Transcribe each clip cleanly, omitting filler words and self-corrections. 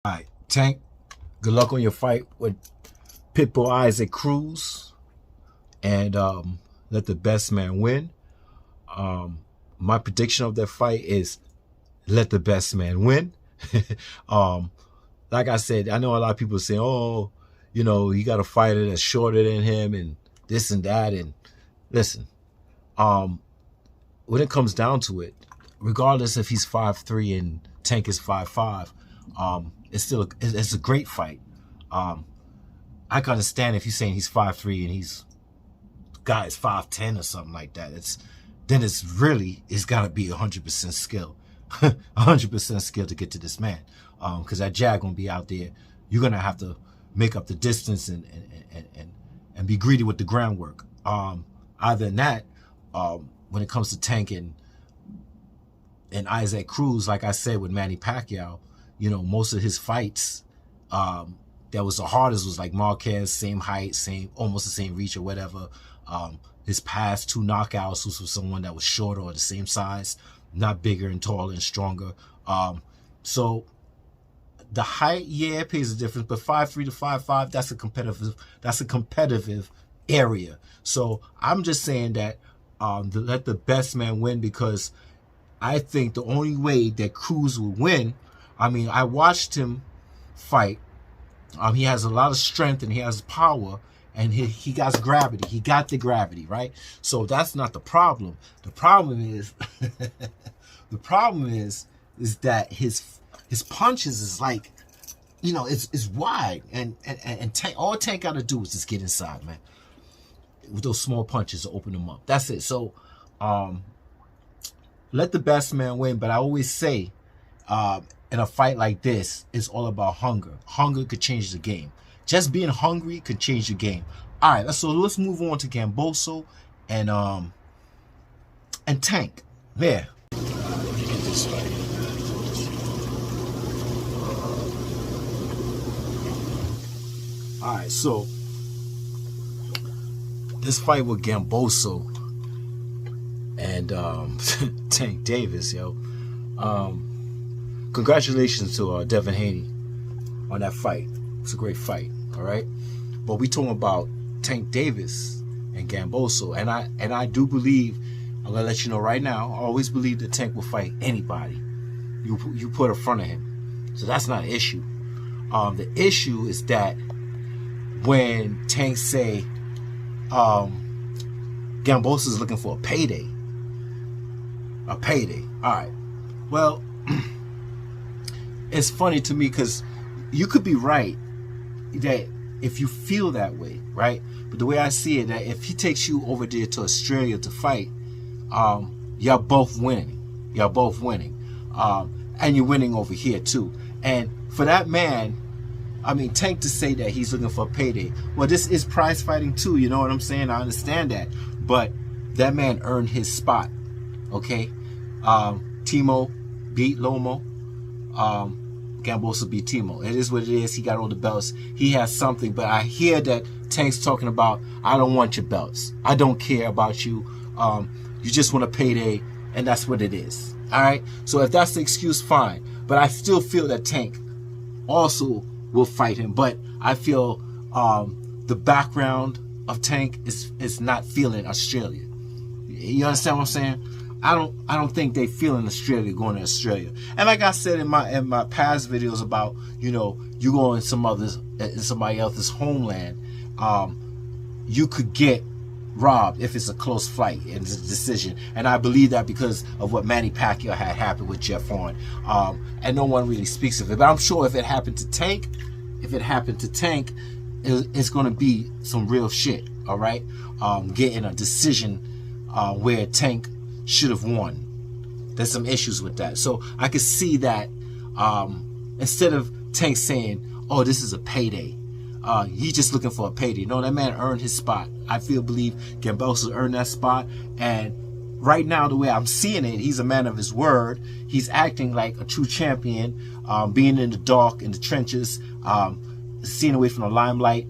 right, Tank, good luck on your fight with Pitbull Isaac Cruz, and let the best man win. My prediction of that fight is let the best man win. um, like I said, I know a lot of people saying, "Oh, you know, you got a fighter that's shorter than him and this and that." And listen, when it comes down to it, regardless if he's 5'3" and Tank is 5'5", it's a great fight. I can understand if you're saying he's 5'3" and he's guy is 5'10" or something like that. Then it's got to be 100% skill, 100% skill to get to this man. Because that jab gonna be out there. You're gonna have to make up the distance and be greedy with the groundwork. Other than that, when it comes to Tank and Isaac Cruz, like I said with Manny Pacquiao, you know, most of his fights, that was the hardest was like Marquez, same height, almost the same reach or whatever. His past 2 knockouts was with someone that was shorter or the same size, not bigger and taller and stronger. So the height, yeah, it pays a difference, but 5'3" to 5'5", that's a competitive area. So I'm just saying that let the best man win, because I think the only way that Cruz will win, I mean, I watched him fight. He has a lot of strength and he has power, and he got gravity. He got the gravity, right? So that's not the problem. The problem is that his punches is like, you know, it's wide, and Tank, all Tank got to do is just get inside, man, with those small punches to open them up. That's it. So let the best man win. But I always say, in a fight like this, it's all about hunger. Hunger could change the game. Just being hungry could change the game. All right, so let's move on to Kambosos and Tank. Yeah. Let me get this fight. All right, so this fight with Kambosos and Tank Davis, yo. Congratulations to Devin Haney on that fight. It's a great fight, all right? But we talking about Tank Davis and Kambosos, and I do believe, I'm gonna let you know right now, I always believe that Tank will fight anybody you put in front of him. So that's not an issue. The issue is that when Tank say Kambosos is looking for a payday. All right. Well, it's funny to me because you could be right that if you feel that way, right? But the way I see it, that if he takes you over there to Australia to fight, y'all both winning. And you're winning over here too. And for that man, I mean, Tank to say that he's looking for a payday. Well, this is prize fighting too, you know what I'm saying? I understand that. But that man earned his spot, okay? Timo beat Lomo. Kambosos beat Timo. It is what it is. He got all the belts. He has something. But I hear that Tank's talking about, I don't want your belts. I don't care about you. You just want a payday, and that's what it is. All right? So if that's the excuse, fine. But I still feel that Tank also will fight him. But I feel the background of Tank is not feeling Australia. You understand what I'm saying? I don't think they feeling Australia, going to Australia. And like I said in my past videos about, you know, you go in somebody else's homeland, you could get robbed if it's a close fight and it's a decision. And I believe that because of what Manny Pacquiao had happened with Gertvonta. And no one really speaks of it. But I'm sure if it happened to Tank, it's going to be some real shit, all right? Getting a decision where Tank should have won. There's some issues with that. So I could see that instead of Tank saying, oh, this is a payday, he's just looking for a payday. No, that man earned his spot. I believe Kambosos earned that spot. And right now, the way I'm seeing it, he's a man of his word. He's acting like a true champion, being in the dark, in the trenches, staying away from the limelight,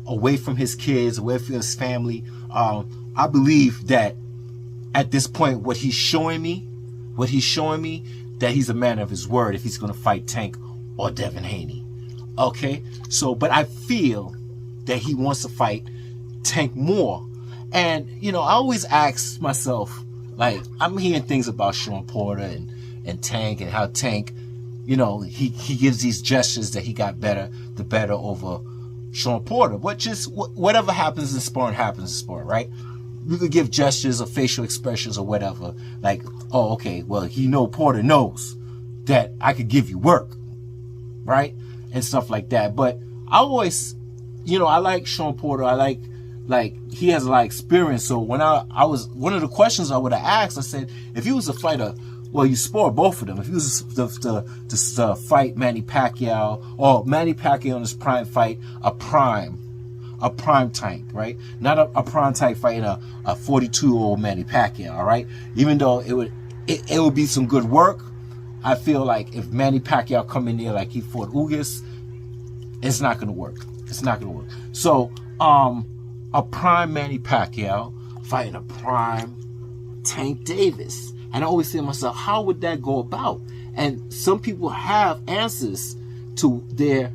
away from his kids, away from his family. I believe that at this point, what he's showing me, that he's a man of his word if he's going to fight Tank or Devin Haney. Okay, so but I feel that he wants to fight Tank more. And you know, I always ask myself, like, I'm hearing things about Sean Porter and Tank, and how Tank, you know, he gives these gestures that he got the better over Sean Porter. But just whatever happens in sparring, right? You could give gestures or facial expressions or whatever, like, oh, okay, well, Porter knows that I could give you work, right? And stuff like that. But I always, you know, I like Sean Porter. I like he has a lot of experience. So when I was, one of the questions I would have asked, I said, if he was a fighter, well, you spar both of them. If he was to fight Manny Pacquiao, or Manny Pacquiao in his prime fight, a prime Tank, right? Not a prime Tank fighting a 42-year-old Manny Pacquiao, all right? Even though it would be some good work, I feel like if Manny Pacquiao come in there like he fought Ugas, it's not going to work. It's not going to work. So, a prime Manny Pacquiao fighting a prime Tank Davis. And I always say to myself, how would that go about? And some people have answers to their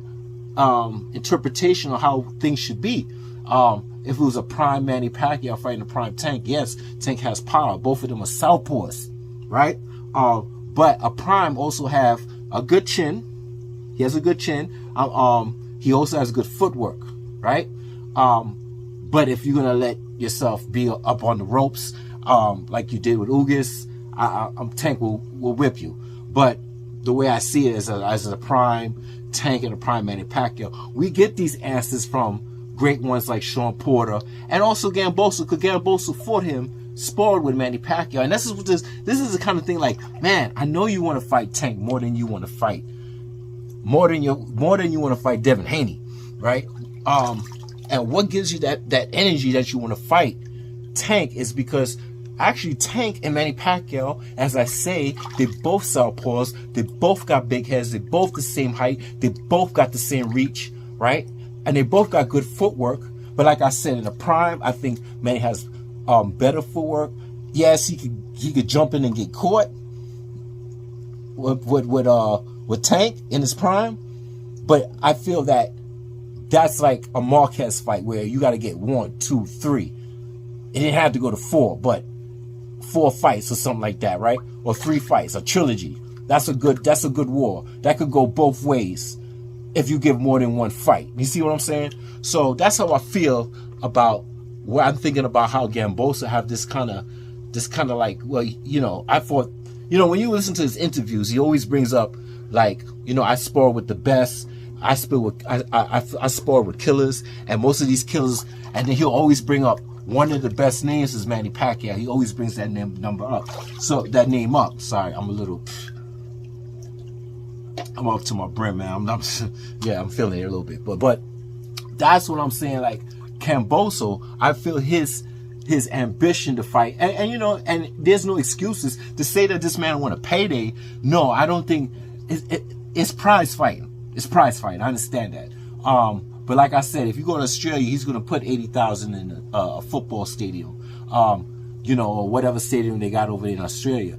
interpretation of how things should be. If it was a prime Manny Pacquiao fighting a prime Tank, yes, Tank has power. Both of them are southpaws, right? But a prime also have a good chin. He has a good chin. He also has good footwork, right? But if you're gonna let yourself be up on the ropes, like you did with Ugas, Tank will whip you. But the way I see it as a prime Tank and a prime Manny Pacquiao, we get these answers from great ones like Sean Porter and also Kambosos, because Kambosos fought him, sparred with Manny Pacquiao. And this is the kind of thing like, man, I know you want to fight Tank more than you want to fight Devin Haney, right? And what gives you that energy that you want to fight Tank is because actually Tank and Manny Pacquiao, as I say, they both southpaws, they both got big heads, they both the same height, they both got the same reach, right? And they both got good footwork. But like I said, in the prime, I think Manny has better footwork. Yes, he could jump in and get caught with Tank in his prime. But I feel that that's like a Marquez fight where you got to get 1, 2, 3. It didn't have to go to 4, but 4 fights or something like that, right? Or 3 fights, a trilogy. That's a good war. That could go both ways if you give more than 1 fight. You see what I'm saying? So that's how I feel about where I'm thinking about how Kambosos have this kind of like, well, you know, I thought, you know, when you listen to his interviews, he always brings up like, you know, I spar with the best. I spar with killers, and most of these killers, and then he'll always bring up one of the best names is Manny Pacquiao. He always brings that name up. Sorry, I'm up to my brim, man. I'm feeling it a little bit, but that's what I'm saying. Like Kambosos, I feel his ambition to fight, and you know, and there's no excuses to say that this man want a payday. No, I don't think it's prize fighting. It's prize fighting. I understand that. But like I said, if you go to Australia, he's going to put 80,000 in a football stadium, you know, or whatever stadium they got over there in Australia.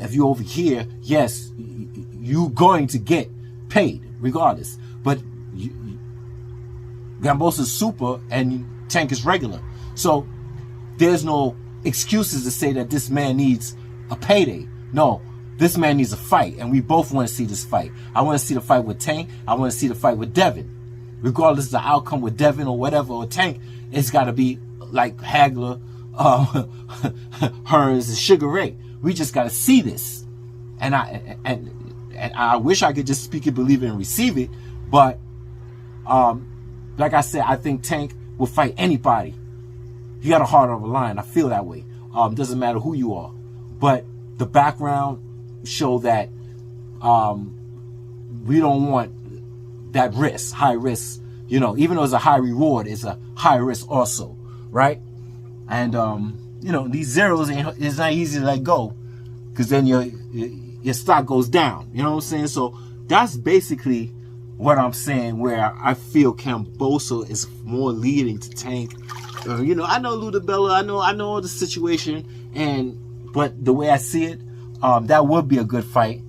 If you're over here, yes, you're going to get paid regardless. But Kambosos is super and Tank is regular. So there's no excuses to say that this man needs a payday. No. This man needs a fight, and we both want to see this fight. I want to see the fight with Tank. I want to see the fight with Devin. Regardless of the outcome with Devin or whatever, or Tank, it's got to be like Hagler, Hearns, and Sugar Ray. We just got to see this. And I wish I could just speak it, believe it, and receive it. But like I said, I think Tank will fight anybody. He got a heart of a lion. I feel that way. Doesn't matter who you are. But the background show that we don't want that risk, high risk, you know, even though it's a high reward, it's a high risk also, right? And you know, these zeros it's not easy to let go, because then your stock goes down, you know what I'm saying? So that's basically what I'm saying, where I feel Kambosos is more leading to Tank. You know, I know Ludabella, I know the situation, but the way I see it, that would be a good fight,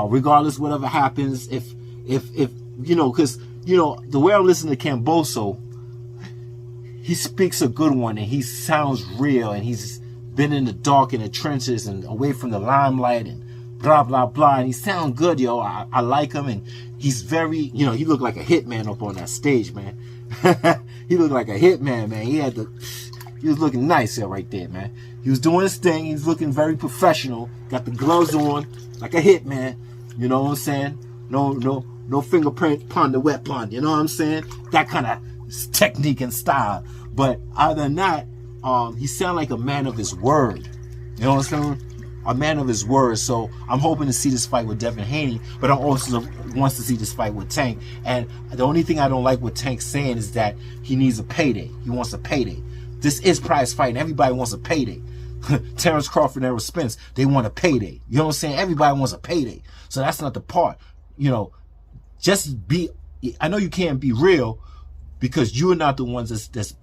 regardless whatever happens. If if you know, because you know the way I'm listening to Kambosos, he speaks a good one and he sounds real, and he's been in the dark, in the trenches, and away from the limelight, and blah blah blah, and he sounds good, yo. I like him, and he's very, you know, he looked like a hitman up on that stage, man. He looked like a hitman, man. He was looking nice there, right there, man. He was doing his thing. He was looking very professional. Got the gloves on, like a hitman. You know what I'm saying? No fingerprint upon the weapon. You know what I'm saying? That kind of technique and style. But other than that, he sounded like a man of his word. You know what I'm saying? A man of his word. So I'm hoping to see this fight with Devin Haney, but I also wants to see this fight with Tank. And the only thing I don't like what Tank's saying is that he needs a payday. He wants a payday. This is prize fighting. Everybody wants a payday. Terrence Crawford and Errol Spence, they want a payday. You know what I'm saying? Everybody wants a payday. So that's not the part. You know, just be, I know you can't be real because you're not the ones that's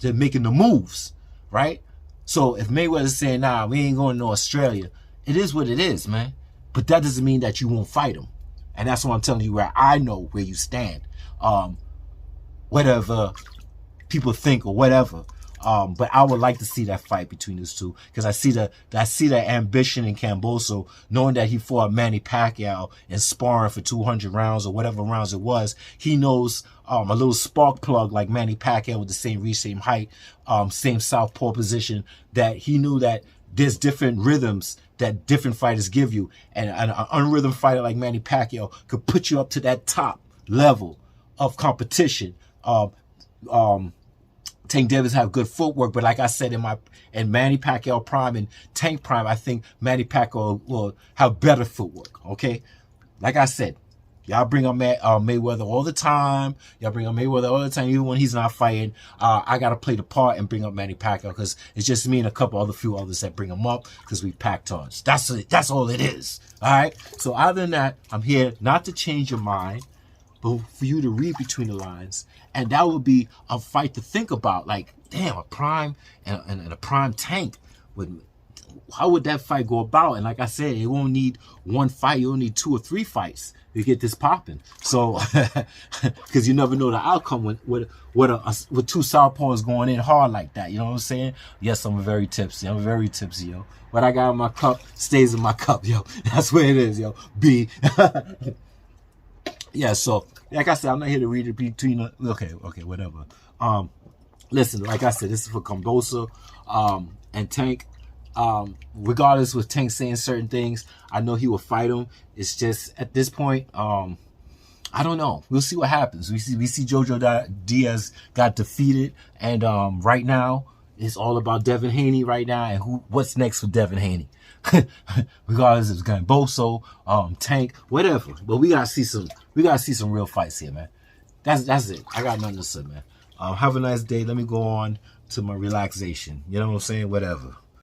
making the moves, right? So if Mayweather's saying, nah, we ain't going to Australia, it is what it is, man. But that doesn't mean that you won't fight him. And that's what I'm telling you, where I know where you stand. Whatever people think or whatever. But I would like to see that fight between these two, because I see the ambition in Kambosos, knowing that he fought Manny Pacquiao in sparring for 200 rounds or whatever rounds it was. He knows a little spark plug like Manny Pacquiao with the same reach, same height, same southpaw position, that he knew that there's different rhythms that different fighters give you, and an unrhythm fighter like Manny Pacquiao could put you up to that top level of competition. Tank Davis have good footwork, but like I said, in Manny Pacquiao prime and Tank prime, I think Manny Pacquiao will have better footwork. Okay, like I said, y'all bring up Mayweather all the time. Y'all bring up Mayweather all the time, even when he's not fighting. I gotta play the part and bring up Manny Pacquiao because it's just me and a few others that bring him up because we packed on. That's all it is. All right. So other than that, I'm here not to change your mind, but for you to read between the lines. And that would be a fight to think about. Like, damn, a prime and a prime Tank. How would that fight go about? And like I said, it won't need one fight. You'll need 2 or 3 fights to get this popping. So, because you never know the outcome with 2 southpaws going in hard like that. You know what I'm saying? Yes, I'm very tipsy. Yo. What I got in my cup stays in my cup, yo. That's where it is, yo. B. Yeah, so like I said, I'm not here to read it between. Okay, whatever. Listen, like I said, this is for Kambosos and Tank. Regardless with Tank saying certain things, I know he will fight him. It's just at this point, I don't know. We'll see what happens. We see Jojo Diaz got defeated, and right now it's all about Devin Haney right now and what's next for Devin Haney. Regardless if it's Kambosos, Tank, whatever. But we gotta see some real fights here, man. That's it. I got nothing to say, man. Have a nice day. Let me go on to my relaxation. You know what I'm saying? Whatever.